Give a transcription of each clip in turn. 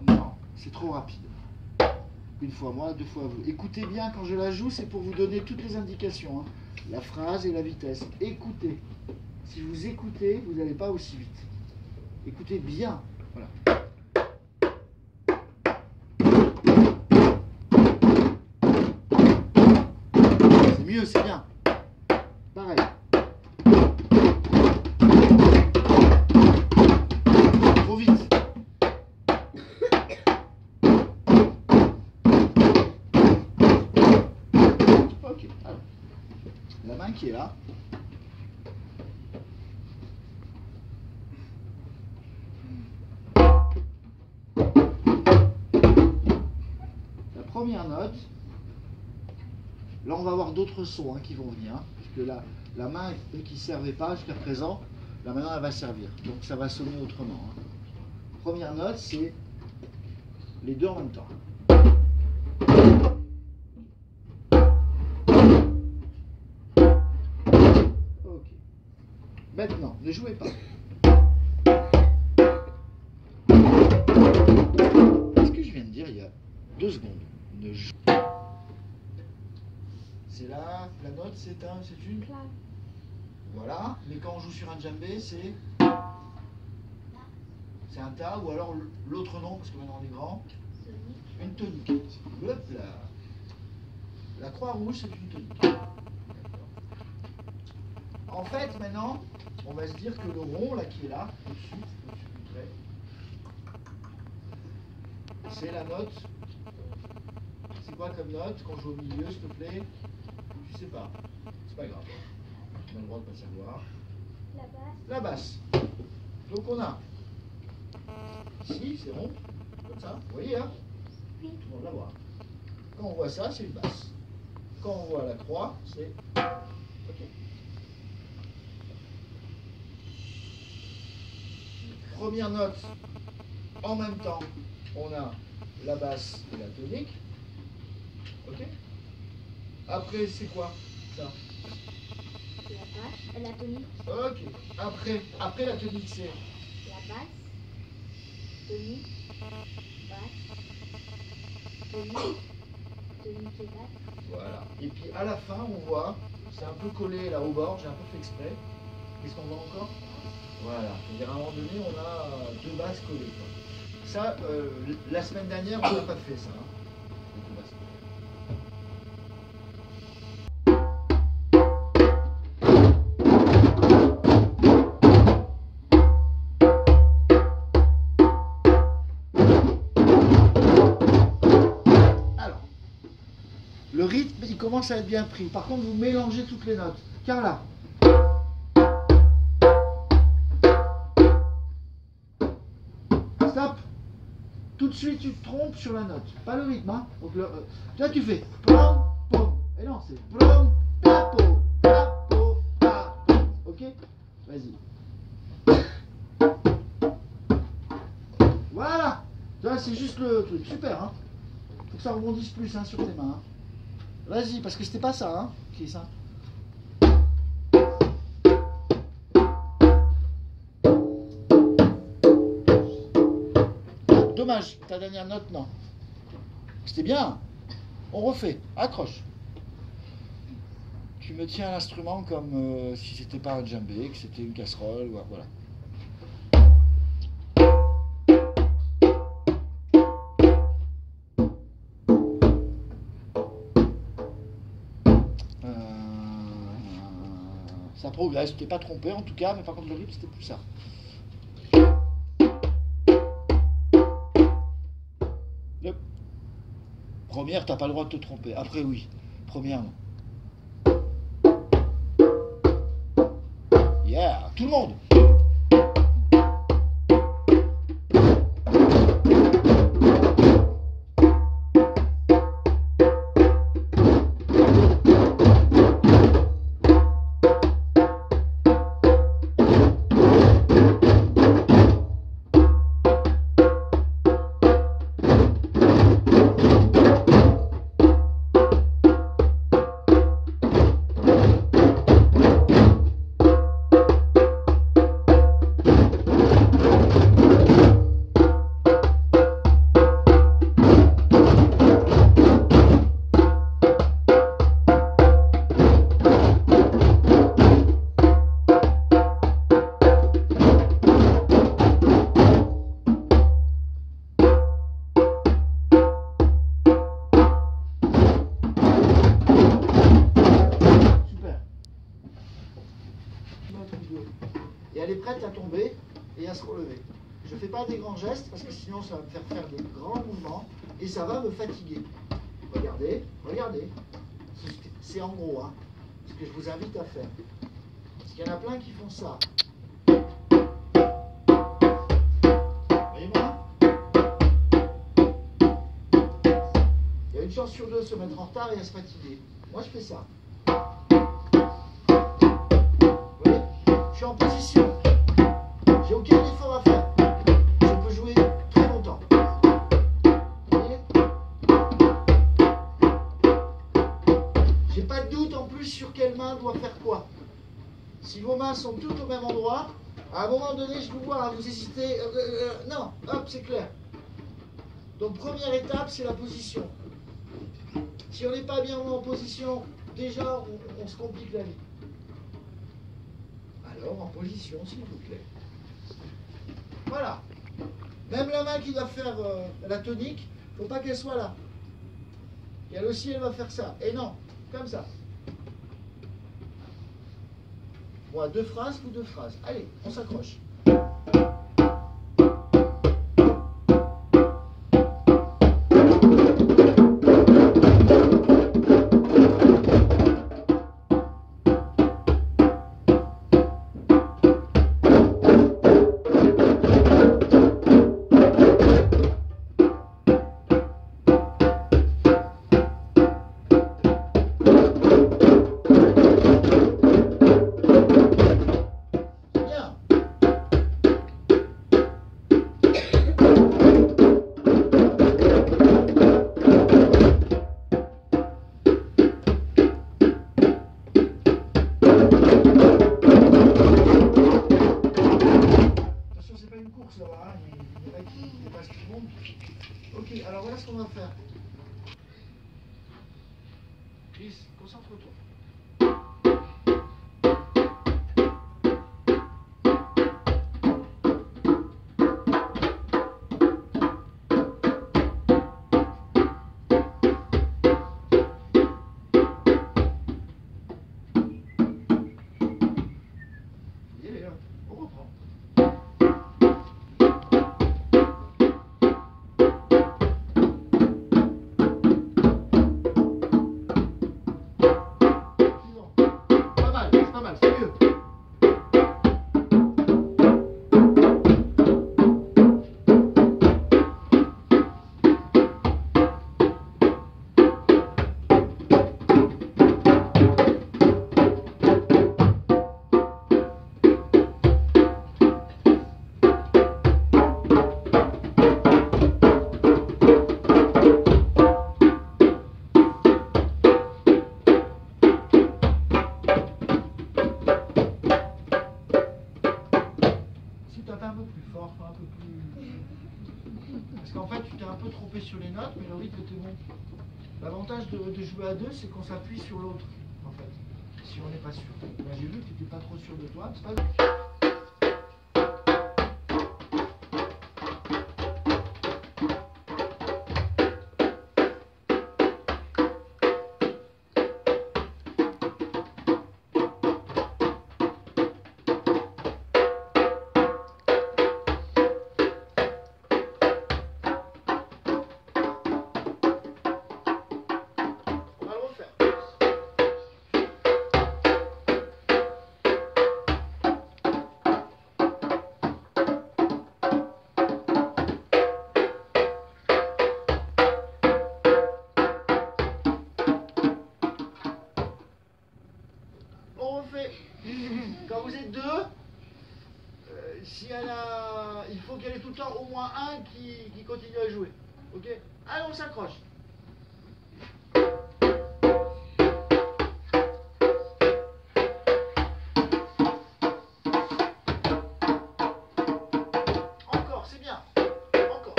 Non, c'est trop rapide. Une fois moi, deux fois vous. Écoutez bien quand je la joue, c'est pour vous donner toutes les indications. Hein. La phrase et la vitesse. Écoutez. Si vous écoutez, vous n'allez pas aussi vite. Écoutez bien. Voilà. C'est mieux, c'est bien. Pareil. Trop vite. Ok, alors. La main qui est là. La première note. Là, on va avoir d'autres sons hein, qui vont venir. Hein, puisque là, la main qui ne servait pas jusqu'à présent, là maintenant elle va servir. Donc ça va sonner autrement. Hein. Première note, c'est les deux en même temps. Ok. Maintenant, ne jouez pas. Qu'est-ce que je viens de dire il y a 2 secondes? Ne joue. C'est là, la note, c'est une clave. Voilà, mais quand on joue sur un djembé, c'est un ta ou alors l'autre nom, parce que maintenant on est grand, une tonique. Hop là. La croix rouge, c'est une tonique. En fait, maintenant, on va se dire que le rond là qui est là, au-dessus du trait, c'est la note. C'est quoi comme note qu'on joue au milieu, s'il te plaît? Tu sais pas. C'est pas grave. On a le droit de pas savoir. La basse. La basse. Donc on a. Ici, c'est rond. Comme ça. Vous voyez, hein? Oui. Tout le monde la voit. Quand on voit ça, c'est une basse. Quand on voit la croix, c'est. Ok. Première note. En même temps, on a la basse et la tonique. Ok? Après, c'est quoi ça? La basse, la tonique. Ok. Après la tonique, c'est La basse, tonique, basse, tonique, tonique et basse. voilà. Et puis à la fin, on voit, c'est un peu collé là au bord, j'ai un peu fait exprès. Qu'est-ce qu'on voit encore? Voilà. C'est-à-dire à un moment donné, on a 2 basses collées. Quoi. Ça, la semaine dernière, on n'a pas fait ça. Hein. Les 2 basses collées. Le rythme, il commence à être bien pris. Par contre, vous mélangez toutes les notes. Carla. Stop. Tout de suite, tu te trompes sur la note. Pas le rythme. Hein. Donc, là, tu fais plom, pom. Et non, c'est plom, papo, papo, papo. Ok? Vas-y. Voilà. Là, c'est juste le truc. Super. Hein. Faut que ça rebondisse plus hein, sur tes mains. Hein. Vas-y, parce que c'était pas ça, hein, qui est ça. Dommage, ta dernière note, non. C'était bien. On refait. Accroche. Tu me tiens à l'instrument comme si c'était pas un djembé, que c'était une casserole, voilà. Ça progresse, tu t'es pas trompé en tout cas, mais par contre le rythme c'était plus ça. Première, t'as pas le droit de te tromper. Après oui, première non. Yeah, tout le monde. à se relever. Je ne fais pas des grands gestes parce que sinon ça va me faire faire des grands mouvements et ça va me fatiguer. Regardez, regardez. C'est en gros ce que je vous invite à faire. Parce qu'il y en a plein qui font ça. Voyez-moi? Il y a une chance sur deux de se mettre en retard et à se fatiguer. Moi je fais ça. Vous voyez? Je suis en position. J'ai aucun effort à faire. Je peux jouer très longtemps. Vous voyez? J'ai pas de doute en plus sur quelle main doit faire quoi. Si vos mains sont toutes au même endroit, à un moment donné, je vous vois, vous hésitez. Non, hop, c'est clair. Donc première étape, c'est la position. Si on n'est pas bien en position, déjà, on se complique la vie. Alors, en position, s'il vous plaît. Voilà. Même la main qui doit faire la tonique, il ne faut pas qu'elle soit là. Et elle aussi, elle va faire ça. Et non, comme ça. Bon, deux phrases ou deux phrases. Allez, on s'accroche. Ok, alors voilà ce qu'on va faire. Chris, concentre-toi. On reprend. Pas mal, c'est mieux. Un peu plus fort, un peu plus... Parce qu'en fait, tu t'es un peu trompé sur les notes, mais le rythme était bon. L'avantage de jouer à deux, c'est qu'on s'appuie sur l'autre, en fait, si on n'est pas sûr. Là, j'ai vu que tu n'étais pas trop sûr de toi, c'est pas grave. Quand vous êtes deux, il faut qu'il y ait tout le temps au moins un qui continue à jouer. Ok? Allez, on s'accroche. Encore, c'est bien. Encore.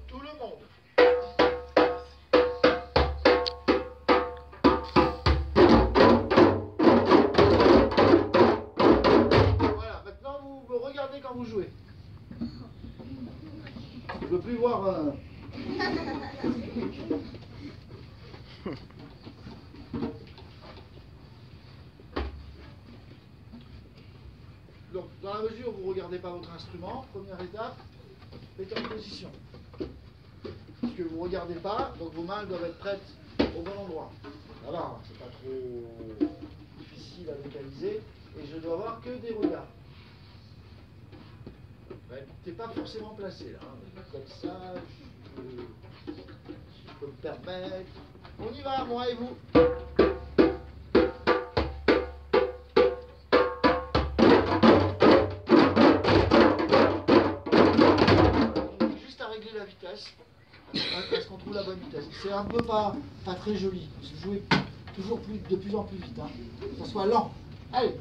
Tout le monde. Je veux plus voir. Donc, dans la mesure où vous ne regardez pas votre instrument, première étape, mettez en position. Parce que vous ne regardez pas, donc vos mains doivent être prêtes au bon endroit. Voilà, c'est pas trop difficile à localiser. Et je dois avoir que des regards. T'es pas forcément placé là. Hein. Comme ça, je peux me permettre. On y va, moi et vous. Juste à régler la vitesse. Est-ce qu'on trouve la bonne vitesse? C'est un peu pas très joli. Jouer toujours de plus en plus vite. Hein. Que ça soit lent. Allez.